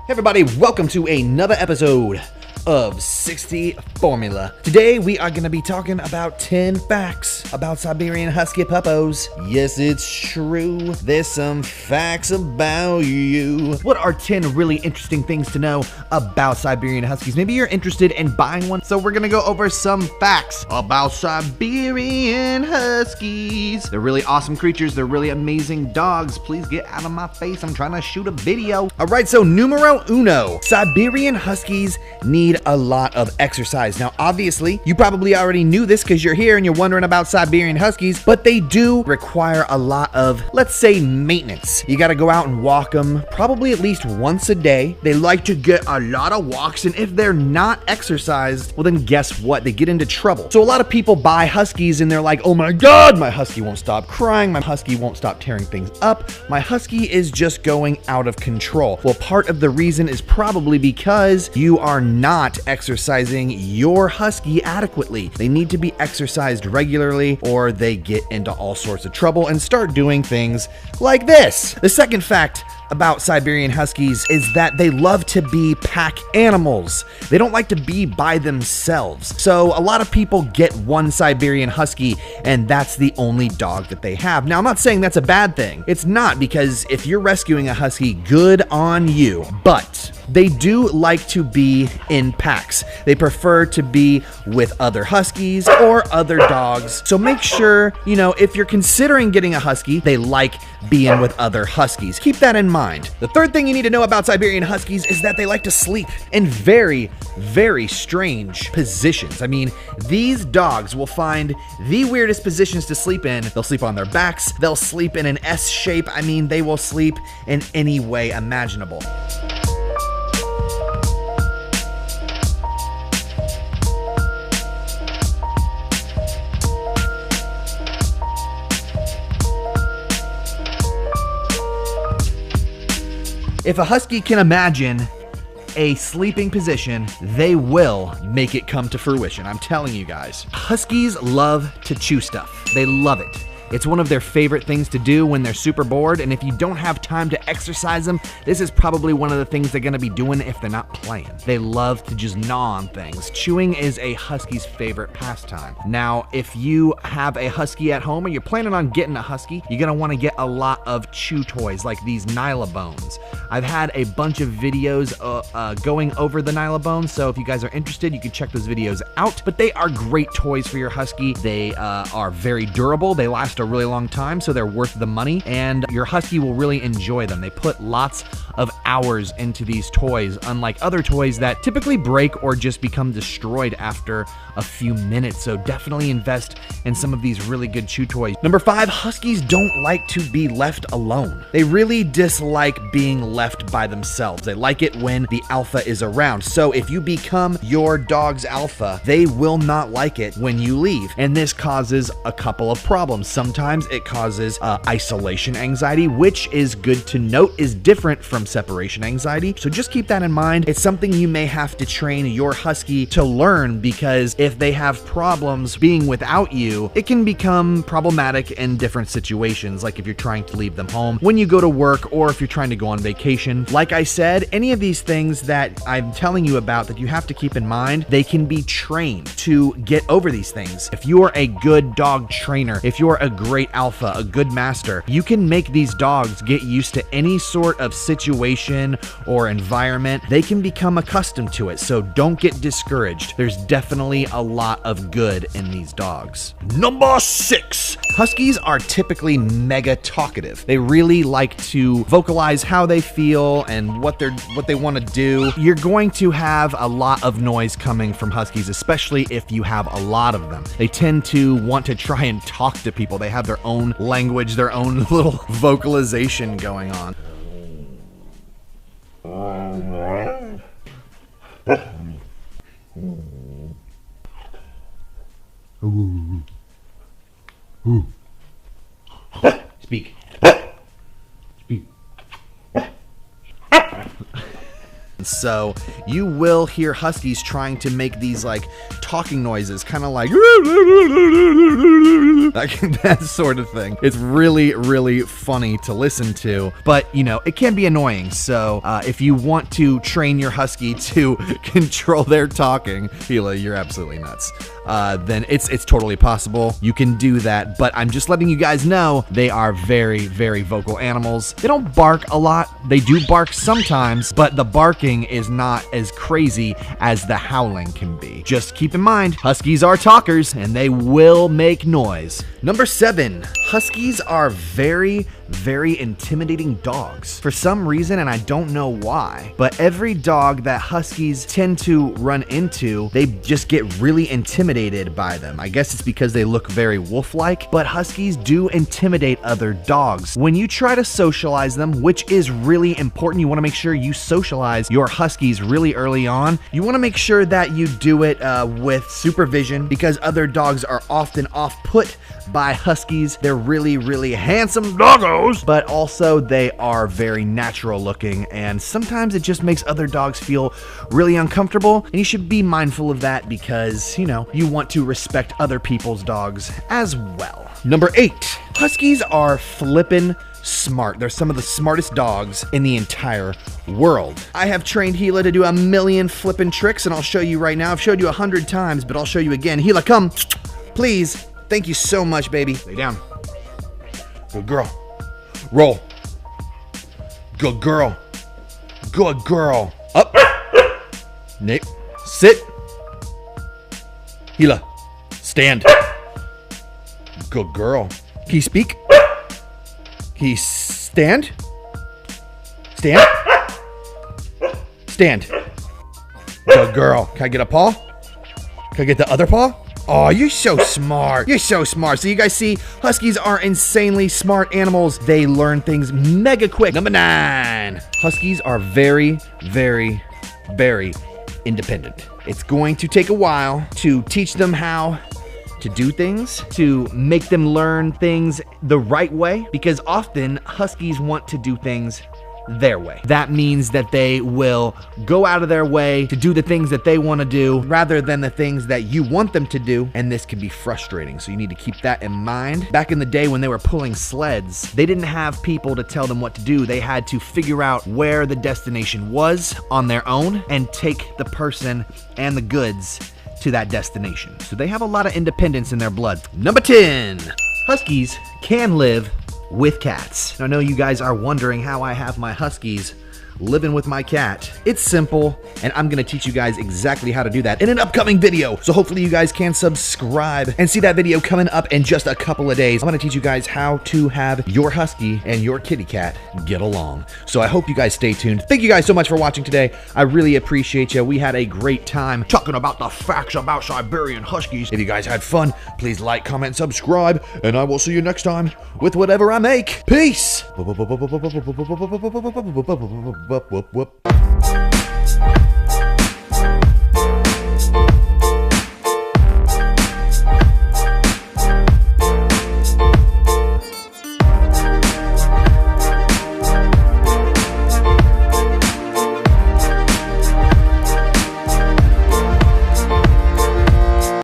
Hey everybody, welcome to another episode of 60 Formula. Today we are going to be talking about 10 facts about Siberian Husky puppos. Yes, it's true. There's some facts about you. What are 10 really interesting things to know about Siberian Huskies? Maybe you're interested in buying one, so we're going to go over some facts about Siberian Huskies. They're really awesome creatures. They're really amazing dogs. Please get out of my face. I'm trying to shoot a video. All right, so numero uno. Siberian Huskies need a lot of exercise. Now, obviously, you probably already knew this because you're here and you're wondering about Siberian Huskies, but they do require a lot of, let's say, maintenance. You got to go out and walk them probably at least once a day. They like to get a lot of walks, and if they're not exercised, well, then guess what? They get into trouble. So a lot of people buy Huskies and they're like, oh my God, my Husky won't stop crying. My Husky won't stop tearing things up. My Husky is just going out of control. Well, part of the reason is probably because you are not exercising your Husky adequately. They need to be exercised regularly or they get into all sorts of trouble and start doing things like this. The second fact about Siberian Huskies is that they love to be pack animals. They don't like to be by themselves. So a lot of people get one Siberian Husky and that's the only dog that they have. Now, I'm not saying that's a bad thing. It's not, because if you're rescuing a Husky, good on you. But they do like to be in packs. They prefer to be with other Huskies or other dogs. So make sure, if you're considering getting a Husky, they like being with other Huskies. Keep that in mind. The third thing you need to know about Siberian Huskies is that they like to sleep in very, very strange positions. I mean, these dogs will find the weirdest positions to sleep in. They'll sleep on their backs. They'll sleep in an S shape. I mean, they will sleep in any way imaginable. If a Husky can imagine a sleeping position, they will make it come to fruition. I'm telling you guys. Huskies love to chew stuff. They love it. It's one of their favorite things to do when they're super bored, and if you don't have time to exercise them, this is probably one of the things they're gonna be doing if they're not playing. They love to just gnaw on things. Chewing is a Husky's favorite pastime. Now, if you have a Husky at home or you're planning on getting a Husky, you're gonna wanna get a lot of chew toys like these Nylabones. I've had a bunch of videos going over the Nylabones, so if you guys are interested, you can check those videos out, but they are great toys for your Husky. They are very durable. They last a really long time, so they're worth the money, and your Husky will really enjoy them. They put lots of hours into these toys, unlike other toys that typically break or just become destroyed after a few minutes. So definitely invest in some of these really good chew toys. Number 5, Huskies don't like to be left alone. They really dislike being left by themselves. They like it when the alpha is around. So if you become your dog's alpha, they will not like it when you leave. And this causes a couple of problems. Sometimes it causes isolation anxiety, which is good to note is different from separation anxiety. So just keep that in mind. It's something you may have to train your Husky to learn, because if they have problems being without you, it can become problematic in different situations, like if you're trying to leave them home, when you go to work, or if you're trying to go on vacation. Like I said, any of these things that I'm telling you about that you have to keep in mind, they can be trained to get over these things. If you are a good dog trainer, if you're a great alpha, a good master, you can make these dogs get used to any sort of situation or environment. They can become accustomed to it, so don't get discouraged. There's definitely a lot of good in these dogs. Number 6. Huskies are typically mega talkative. They really like to vocalize how they feel and what they want to do. You're going to have a lot of noise coming from Huskies, especially if you have a lot of them. They tend to want to try and talk to people. They have their own language, their own little vocalization going on. Speak. Speak. So you will hear huskies trying to make these like talking noises, kind of like that sort of thing. It's really, really funny to listen to, but you know, it can be annoying. So if you want to train your husky to control their talking, Hila, you're absolutely nuts. Then it's totally possible. You can do that, but I'm just letting you guys know they are very, very vocal animals. They don't bark a lot. They do bark sometimes, but the barking is not as crazy as the howling can be. Just keep in mind, huskies are talkers and they will make noise. Number 7, huskies are very, very intimidating dogs. For some reason, and I don't know why, but every dog that huskies tend to run into, they just get really intimidated by them. I guess it's because they look very wolf-like, but huskies do intimidate other dogs. When you try to socialize them, which is really important, you want to make sure you socialize your huskies really early on. You want to make sure that you do it with supervision, because other dogs are often off-put by huskies. They're really, really handsome doggos, but also they are very natural looking, and sometimes it just makes other dogs feel really uncomfortable, and you should be mindful of that because, you know, you want to respect other people's dogs as well. Number 8, huskies are flippin' smart. They're some of the smartest dogs in the entire world. I have trained Hila to do a million flippin' tricks, and I'll show you right now. I've showed you 100 times, but I'll show you again. Hila, come, please. Thank you so much, baby. Lay down. Good girl. Roll. Good girl. Good girl. Up. Nick. Sit. Hila. Stand. Good girl. Can you speak? Can you stand? Stand. Stand. Good girl. Can I get a paw? Can I get the other paw? Oh, you're so smart. You're so smart. So you guys see, huskies are insanely smart animals. They learn things mega quick. Number 9, huskies are very, very, very independent. It's going to take a while to teach them how to do things, to make them learn things the right way, because often huskies want to do things their way. That means that they will go out of their way to do the things that they want to do rather than the things that you want them to do, and this can be frustrating. So you need to keep that in mind. Back in the day when they were pulling sleds, they didn't have people to tell them what to do. They had to figure out where the destination was on their own and take the person and the goods to that destination. So they have a lot of independence in their blood. Number 10, huskies can live with cats. I know you guys are wondering how I have my huskies living with my cat. It's simple, and I'm gonna teach you guys exactly how to do that in an upcoming video. So hopefully you guys can subscribe and see that video coming up in just a couple of days. I'm gonna teach you guys how to have your husky and your kitty cat get along. So I hope you guys stay tuned. Thank you guys so much for watching today. I really appreciate you. We had a great time talking about the facts about Siberian Huskies. If you guys had fun, please like, comment, subscribe, and I will see you next time with whatever I make. Peace! Whoop, whoop, whoop.